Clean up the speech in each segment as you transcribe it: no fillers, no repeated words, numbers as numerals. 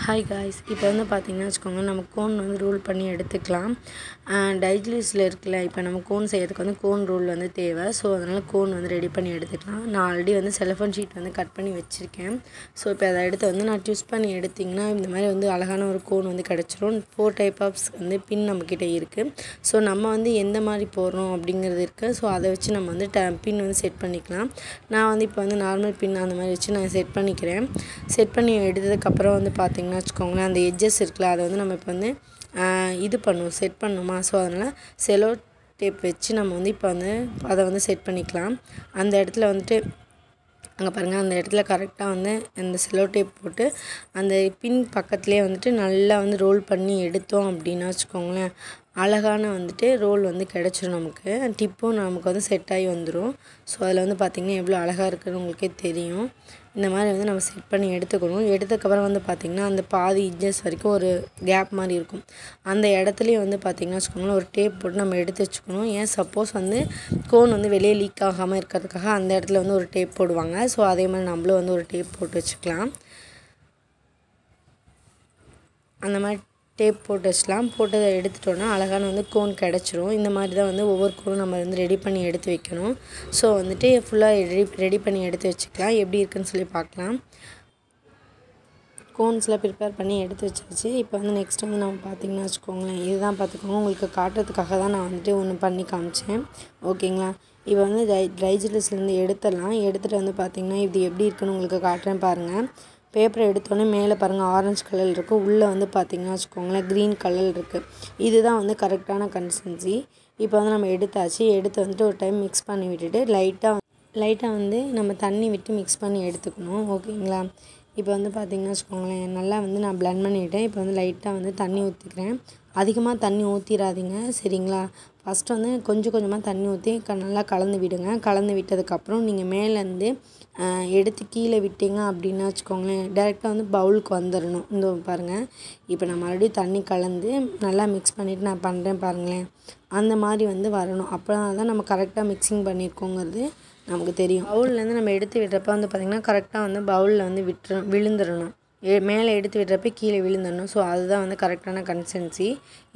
Hi guys, இப்போ வந்து பார்த்தீங்கன்னா வச்சுக்கோங்க, நம்ம கோன் வந்து ரோல் பண்ணி எடுத்துக்கலாம். டைஜிலிஸில் இருக்குல்ல, இப்போ நம்ம கோன் செய்யறதுக்கு வந்து கோன் ரோல் வந்து தேவை. ஸோ அதனால் கோன் வந்து ரெடி பண்ணி எடுத்துக்கலாம். நான் ஆல்ரெடி வந்து செலஃபோன் ஷீட் வந்து கட் பண்ணி வச்சுருக்கேன். ஸோ இப்போ அதை எடுத்து வந்து நான் ட்விஸ்ட் பண்ணி எடுத்திங்கன்னா இந்த மாதிரி வந்து அழகான ஒரு கோன் வந்து கிடச்சிரும். 4 டைப் ஆஃப்ஸ் வந்து பின் நம்மக்கிட்ட இருக்குது. ஸோ நம்ம வந்து எந்த மாதிரி போடுறோம் அப்படிங்கிறது இருக்குது. ஸோ அதை வச்சு நம்ம வந்து பின் வந்து செட் பண்ணிக்கலாம். நான் வந்து இப்போ வந்து நார்மல் பின் அந்த மாதிரி வச்சு நான் செட் பண்ணிக்கிறேன். செட் பண்ணி எடுத்ததுக்கப்புறம் வந்து பார்த்திங்கன்னா வச்சுக்கோங்களேன், அந்த எட்ஜஸ் இருக்குல்ல, அதை வந்து நம்ம இப்போ வந்து இது பண்ணுவோம், செட் பண்ணணுமா. ஸோ அதனால் செலோ டேப் வச்சு நம்ம வந்து இப்போ வந்து அதை வந்து செட் பண்ணிக்கலாம். அந்த இடத்துல வந்துட்டு அங்கே பாருங்கள், அந்த இடத்துல கரெக்டாக வந்து அந்த செலோ டேப் போட்டு அந்த பின் பக்கத்துலேயே வந்துட்டு நல்லா வந்து ரோல் பண்ணி எடுத்தோம் அப்படின்னா வச்சுக்கோங்களேன், அழகான வந்துட்டு ரோல் வந்து கிடச்சிரும். நமக்கு டிப்பும் நமக்கு வந்து செட் ஆகி வந்துடும். ஸோ அதில் வந்து பார்த்திங்கன்னா எவ்வளோ அழகாக இருக்குதுன்னு உங்களுக்கே தெரியும். இந்த மாதிரி வந்து நம்ம செட் பண்ணி எடுத்துக்கணும். எடுத்ததுக்கப்புறம் வந்து பார்த்திங்கன்னா அந்த பாதி இன்ச்சஸ் வரைக்கும் ஒரு கேப் மாதிரி இருக்கும். அந்த இடத்துலையும் வந்து பார்த்திங்கன்னா வச்சுக்கோங்களேன், ஒரு டேப் போட்டு நம்ம எடுத்து வச்சுக்கணும். ஏன் சப்போஸ் வந்து கோன் வந்து வெளியே லீக் ஆகாமல் இருக்கிறதுக்காக அந்த இடத்துல வந்து ஒரு டேப் போடுவாங்க. ஸோ அதே மாதிரி நம்மளும் வந்து ஒரு டேப் போட்டு வச்சுக்கலாம். அந்த மாதிரி டேப் போட்டு வச்சுலாம். போட்டதை எடுத்துட்டோன்னா அழகான வந்து கோன் கிடச்சிரும். இந்த மாதிரி தான் வந்து ஒவ்வொரு கோனும் நம்ம வந்து ரெடி பண்ணி எடுத்து வைக்கணும். ஸோ வந்துட்டு ஃபுல்லாக ரெடி பண்ணி எடுத்து வச்சுக்கலாம். எப்படி இருக்குதுன்னு சொல்லி பார்க்கலாம். கோன்ஸ்லாம் ப்ரிப்பேர் பண்ணி எடுத்து வச்சாச்சு. இப்போ வந்து நெக்ஸ்ட் வந்து நம்ம பார்த்திங்கன்னா வச்சுக்கோங்களேன், இதுதான் பார்த்துக்கோங்க, உங்களுக்கு காட்டுறதுக்காக தான் நான் வந்துட்டு ஒன்று பண்ணி காமிச்சேன். ஓகேங்களா. இப்போ வந்து டைஜிலிஸ்லேருந்து எடுத்துடலாம். எடுத்துகிட்டு வந்து பார்த்திங்கன்னா இது எப்படி இருக்குதுன்னு உங்களுக்கு காட்டுறேன் பாருங்கள். பேப்பரை எடுத்தோடனே மேலே பாருங்கள் ஆரஞ்சு கலர் இருக்குது, உள்ளே வந்து பார்த்திங்கன்னா வச்சுக்கோங்களேன் க்ரீன் கலர் இருக்குது. இதுதான் வந்து கரெக்டான கன்சிஸ்டன்சி. இப்போ வந்து நம்ம எடுத்தாச்சு. எடுத்து வந்துட்டு ஒரு டைம் மிக்ஸ் பண்ணி விட்டுட்டு லைட்டாக வந்து நம்ம தண்ணி விட்டு மிக்ஸ் பண்ணி எடுத்துக்கணும். ஓகேங்களா. இப்போ வந்து பார்த்திங்கன்னா வச்சுக்கோங்களேன், நல்லா வந்து நான் பிளெண்ட் பண்ணிவிட்டேன். இப்போ வந்து லைட்டாக வந்து தண்ணி ஊற்றிக்கிறேன். அதிகமாக தண்ணி ஊற்றிடாதீங்க, சரிங்களா. ஃபஸ்ட்டு வந்து கொஞ்சம் கொஞ்சமாக தண்ணி ஊற்றி நல்லா கலந்து விடுங்க. கலந்து விட்டதுக்கப்புறம் நீங்கள் மேலேருந்து எடுத்து கீழே விட்டீங்க அப்படின்னா வச்சுக்கோங்களேன், டேரெக்டாக வந்து பவுலுக்கு வந்துடணும். இந்த பாருங்கள், இப்போ நான் மறுபடியும் தண்ணி கலந்து நல்லா மிக்ஸ் பண்ணிவிட்டு நான் பண்ணுறேன் பாருங்களேன். அந்த மாதிரி வந்து வரணும். அப்போனா தான் நம்ம கரெக்டாக மிக்சிங் பண்ணியிருக்கோங்கிறது நமக்கு தெரியும். பவுல்லேருந்து நம்ம எடுத்து விடுறப்ப வந்து பார்த்திங்கன்னா கரெக்டாக வந்து பவுலில் வந்து விழுந்துடணும். மேலே எடுத்து விடுறப்ப கீழே விழுந்துடணும். ஸோ அதுதான் வந்து கரெக்டான கன்சிஸ்டன்சி.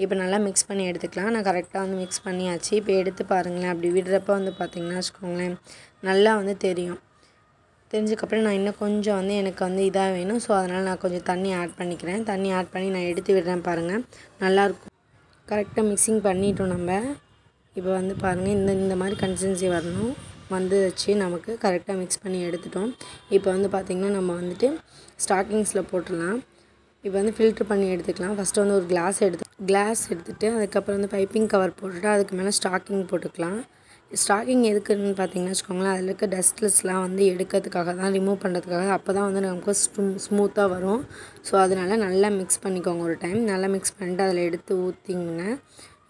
இப்போ நல்லா மிக்ஸ் பண்ணி எடுத்துக்கலாம். நான் கரெக்டாக வந்து மிக்ஸ் பண்ணியாச்சு. இப்போ எடுத்து பாருங்களேன், அப்படி விடுறப்ப வந்து பார்த்திங்கன்னா வச்சுக்கோங்களேன் நல்லா வந்து தெரியும். தெரிஞ்சதுக்கப்புறம் நான் இன்னும் கொஞ்சம் வந்து எனக்கு வந்து இதாக வேணும். ஸோ அதனால் நான் கொஞ்சம் தண்ணி ஆட் பண்ணிக்கிறேன். தண்ணி ஆட் பண்ணி நான் எடுத்து விடுறேன் பாருங்கள், நல்லாயிருக்கும். கரெக்டாக மிக்சிங் பண்ணிட்டோம் நம்ம. இப்போ வந்து பாருங்கள், இந்த மாதிரி கன்சிஸ்டன்சி வரணும். வந்துச்சு, நமக்கு கரெக்டாக மிக்ஸ் பண்ணி எடுத்துட்டோம். இப்போ வந்து பார்த்திங்கன்னா நம்ம வந்துட்டு ஸ்டாக்கிங்ஸில் போட்டுடலாம். இப்போ வந்து ஃபில்ட்ரு பண்ணி எடுத்துக்கலாம். ஃபஸ்ட்டு வந்து ஒரு கிளாஸ் எடுத்துகிட்டு அதுக்கப்புறம் வந்து பைப்பிங் கவர் போட்டுட்டு அதுக்கு மேலே ஸ்டாக்கிங் போட்டுக்கலாம். ஸ்டாக்கிங் எதுக்குன்னு பார்த்திங்கன்னா வச்சுக்கோங்களேன், அதில் இருக்க டஸ்ட்லெஸ்லாம் வந்து எடுக்கிறதுக்காக தான், ரிமூவ் பண்ணுறதுக்காக. அப்போ தான் வந்து நமக்கு ஸ்மூத்தாக வரும். ஸோ அதனால் நல்லா மிக்ஸ் பண்ணிக்கோங்க. ஒரு டைம் நல்லா மிக்ஸ் பண்ணிட்டு அதில் எடுத்து ஊற்றிங்க.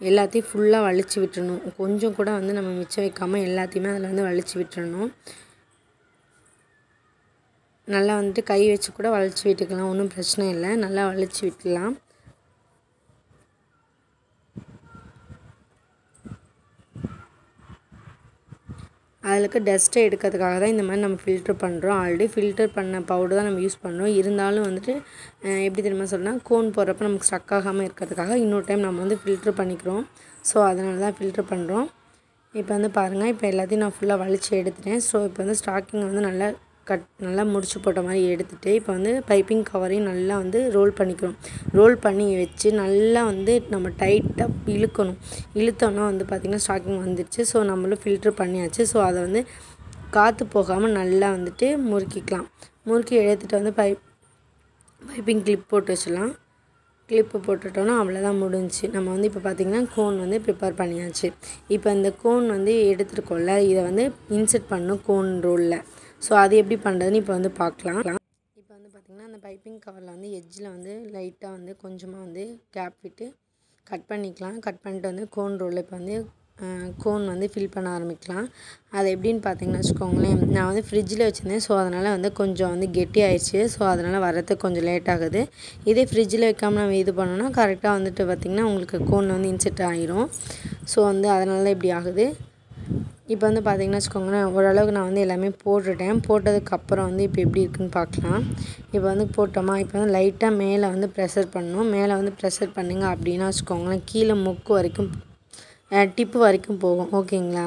எல்லாத்தையும் ஃபுல்லாக வலிச்சு விட்டுறணும். கொஞ்சம் கூட வந்து நம்ம மிச்சம் வைக்காமல் எல்லாத்தையுமே அதில் வந்து வலிச்சு விட்டுறணும். நல்லா வந்துட்டு கை வச்சு கூட வலிச்சு விட்டுக்கலாம், ஒன்றும் பிரச்சனை இல்லை. நல்லா வலிச்சு விட்டுலாம். அதில் இருக்க டஸ்ட்டை எடுக்கிறதுக்காக தான் இந்த மாதிரி நம்ம ஃபில்ட்ரு பண்ணுறோம். ஆல்ரெடி ஃபில்டர் பண்ண பவுடர் தான் நம்ம யூஸ் பண்ணுறோம். இருந்தாலும் வந்துட்டு எப்படி தெரியுமா சொன்னால், கோன் போடுறப்ப நமக்கு ஸ்டக் ஆகாமல் இருக்கிறதுக்காக இன்னொரு டைம் நம்ம வந்து ஃபில்ட்ரு பண்ணிக்கிறோம். ஸோ அதனால தான் ஃபில்ட்ரு பண்ணுறோம். இப்போ வந்து பாருங்கள், இப்போ எல்லாத்தையும் நான் ஃபுல்லாக வலிச்சு எடுத்துட்டேன். ஸோ இப்போ வந்து ஸ்டாக்கிங் வந்து நல்லா முடிச்சு போட்ட மாதிரி எடுத்துகிட்டு இப்போ வந்து பைப்பிங் கவரையும் நல்லா வந்து ரோல் பண்ணிக்கிறோம். ரோல் பண்ணி வச்சு நல்லா வந்து நம்ம டைட்டாக இழுக்கணும். இழுத்தோன்னா வந்து பார்த்திங்கன்னா ஸ்டாக்கிங் வந்துடுச்சு. ஸோ நம்மளும் ஃபில்ட்ரு பண்ணியாச்சு. ஸோ அதை வந்து காற்று போகாமல் நல்லா வந்துட்டு முறுக்கிக்கலாம். முறுக்கி எடுத்துகிட்டு வந்து பைப்பிங் கிளிப் போட்டு வச்சிடலாம். கிளிப்பு போட்டுட்டோன்னா அவ்வளோதான், முடிஞ்சிச்சு. நம்ம வந்து இப்போ பார்த்திங்கன்னா கோன் வந்து ப்ரிப்பேர் பண்ணியாச்சு. இப்போ இந்த கோன் வந்து எடுத்துருக்கோம்ல, இதை வந்து இன்செர்ட் பண்ணணும் கோன் ரோலில். ஸோ அது எப்படி பண்ணுறதுன்னு இப்போ வந்து பார்க்கலாம். இப்போ வந்து பார்த்திங்கன்னா அந்த பைப்பிங் கவரில் வந்து எட்ஜில் வந்து லைட்டாக வந்து கொஞ்சமாக வந்து கேப் விட்டு கட் பண்ணிக்கலாம். கட் பண்ணிட்டு வந்து கோன் ரோலில் இப்போ வந்து கோன் வந்து ஃபில் பண்ண ஆரம்பிக்கலாம். அது எப்படின்னு பார்த்திங்கன்னா வச்சுக்கோங்களேன், நான் வந்து ஃப்ரிட்ஜில் வச்சுருந்தேன். ஸோ அதனால் வந்து கொஞ்சம் வந்து கெட்டி ஆயிடுச்சு. ஸோ அதனால் வரதுக்கு கொஞ்சம் லேட் ஆகுது. இதே ஃப்ரிட்ஜில் வைக்காமல் நம்ம இது பண்ணோன்னா கரெக்டாக வந்துட்டு பார்த்திங்கன்னா உங்களுக்கு கோன் வந்து இன்செர்ட் ஆகிரும். ஸோ வந்து அதனால இப்படி ஆகுது. இப்போ வந்து பார்த்திங்கன்னா வச்சுக்கோங்களேன், ஓரளவுக்கு நான் வந்து எல்லாமே போட்டுட்டேன். போட்டதுக்கப்புறம் வந்து இப்போ எப்படி இருக்குன்னு பார்க்கலாம். இப்போ வந்து போட்டோமா, இப்போ வந்து லைட்டாக மேலே வந்து ப்ரெஷர் பண்ணணும். மேலே வந்து ப்ரெஷர் பண்ணிங்க அப்படின்னா வச்சுக்கோங்களேன், கீழே முக்கு வரைக்கும் டிப்பு வரைக்கும் போகும். ஓகேங்களா?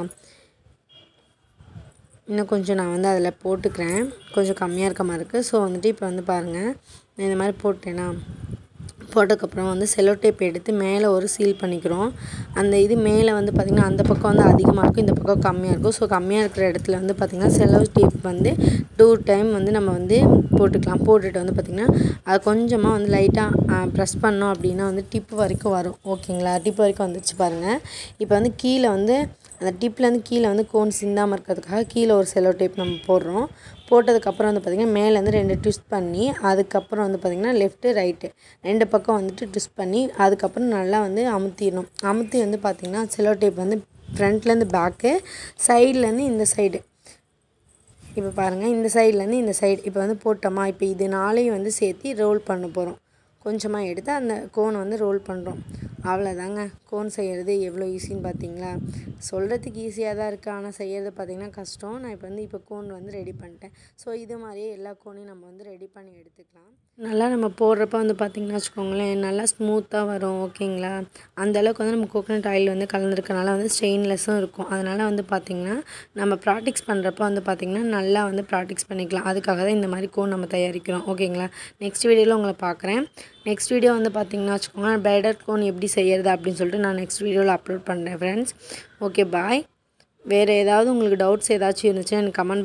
இன்னும் கொஞ்சம் நான் வந்து அதில் போட்டுக்கிறேன். கொஞ்சம் கம்மியாக இருக்க மாதிரி இருக்குது. ஸோ வந்துட்டு இப்போ வந்து பாருங்கள், நான் இந்த மாதிரி போட்டேன்னா போட்டதுக்கப்புறம் வந்து செல்லோ டேப் எடுத்து மேலே ஒரு சீல் பண்ணிக்கிறோம். அந்த இது மேலே வந்து பார்த்திங்கன்னா அந்த பக்கம் வந்து அதிகமாக இருக்கும், இந்த பக்கம் கம்மியாக இருக்கும். ஸோ கம்மியாக இருக்கிற இடத்துல வந்து பார்த்திங்கன்னா செல்லோ டேப் வந்து 2 டைம் வந்து நம்ம வந்து போட்டுக்கலாம். போட்டுட்டு வந்து பார்த்திங்கன்னா அது கொஞ்சமாக வந்து லைட்டாக ப்ரெஸ் பண்ணோம் அப்படின்னா வந்து டிப்பு வரைக்கும் வரும். ஓகேங்களா? டிப்பு வரைக்கும் வந்துச்சு பாருங்கள். இப்போ வந்து கீழே வந்து அந்த டிப்லேருந்து கீழே வந்து கோன் சிந்தாமல் இருக்கிறதுக்காக கீழே ஒரு செல்லோ டேப் நம்ம போடுறோம். போட்டதுக்கப்புறம் வந்து பார்த்திங்கன்னா மேலேருந்து 2 ட்விஸ்ட் பண்ணி அதுக்கப்புறம் வந்து பார்த்திங்கன்னா லெஃப்ட்டு ரைட்டு 2 பக்கம் வந்துட்டு ட்விஸ்ட் பண்ணி அதுக்கப்புறம் நல்லா வந்து அமுத்திடணும். அமுத்தி வந்து பார்த்திங்கன்னா செல்லோ டேப் வந்து ஃப்ரண்ட்லேருந்து பேக்கு, சைட்லேருந்து இந்த சைடு. இப்போ பாருங்கள், இந்த சைட்லேருந்து இந்த சைடு இப்போ வந்து போட்டோமா, இப்போ இது 4ஐயும் வந்து சேர்த்து ரோல் பண்ண போகிறோம். கொஞ்சமாக எடுத்து அந்த கோனை வந்து ரோல் பண்ணுறோம். அவ்வளோதாங்க. கோன் செய்கிறது எவ்வளோ ஈஸின்னு பார்த்தீங்களா? சொல்கிறதுக்கு ஈஸியாக தான் இருக்குது, ஆனால் செய்கிறது பார்த்திங்கன்னா கஷ்டம். நான் இப்போ கோன் வந்து ரெடி பண்ணிட்டேன். ஸோ இது மாதிரியே எல்லா கோனையும் நம்ம வந்து ரெடி பண்ணி எடுத்துக்கலாம். நல்லா நம்ம போடுறப்ப வந்து பார்த்திங்கன்னா வச்சுக்கோங்களேன், நல்லா ஸ்மூத்தாக வரும். ஓகேங்களா? அந்தளவுக்கு வந்து நம்ம கோகோனட் ஆயில் வந்து கலந்துருக்கனால வந்து ஸ்டெயின்லெஸ்ஸும் இருக்கும். அதனால் வந்து பார்த்திங்கன்னா நம்ம ப்ராக்டிஸ் பண்ணுறப்ப வந்து பார்த்திங்கன்னா நல்லா வந்து ப்ராக்டிஸ் பண்ணிக்கலாம். அதுக்காக தான் இந்த மாதிரி கோன் நம்ம தயாரிக்கிறோம். ஓகேங்களா? நெக்ஸ்ட் வீடியோவில் உங்களை பார்க்குறேன். நெக்ஸ்ட் வீடியோ வந்து பார்த்திங்கன்னா வச்சுக்கோங்களேன், பிரைடல் கோன் எப்படி செய்கிறது அப்படின்னு சொல்லிட்டு நான் நெக்ஸ்ட் வீடியோவில் அப்லோட் பண்ணுறேன் ஃப்ரெண்ட்ஸ். ஓகே, பாய். வேறு ஏதாவது உங்களுக்கு டவுட்ஸ் ஏதாச்சும் இருந்துச்சுன்னா எனக்கு கமெண்ட்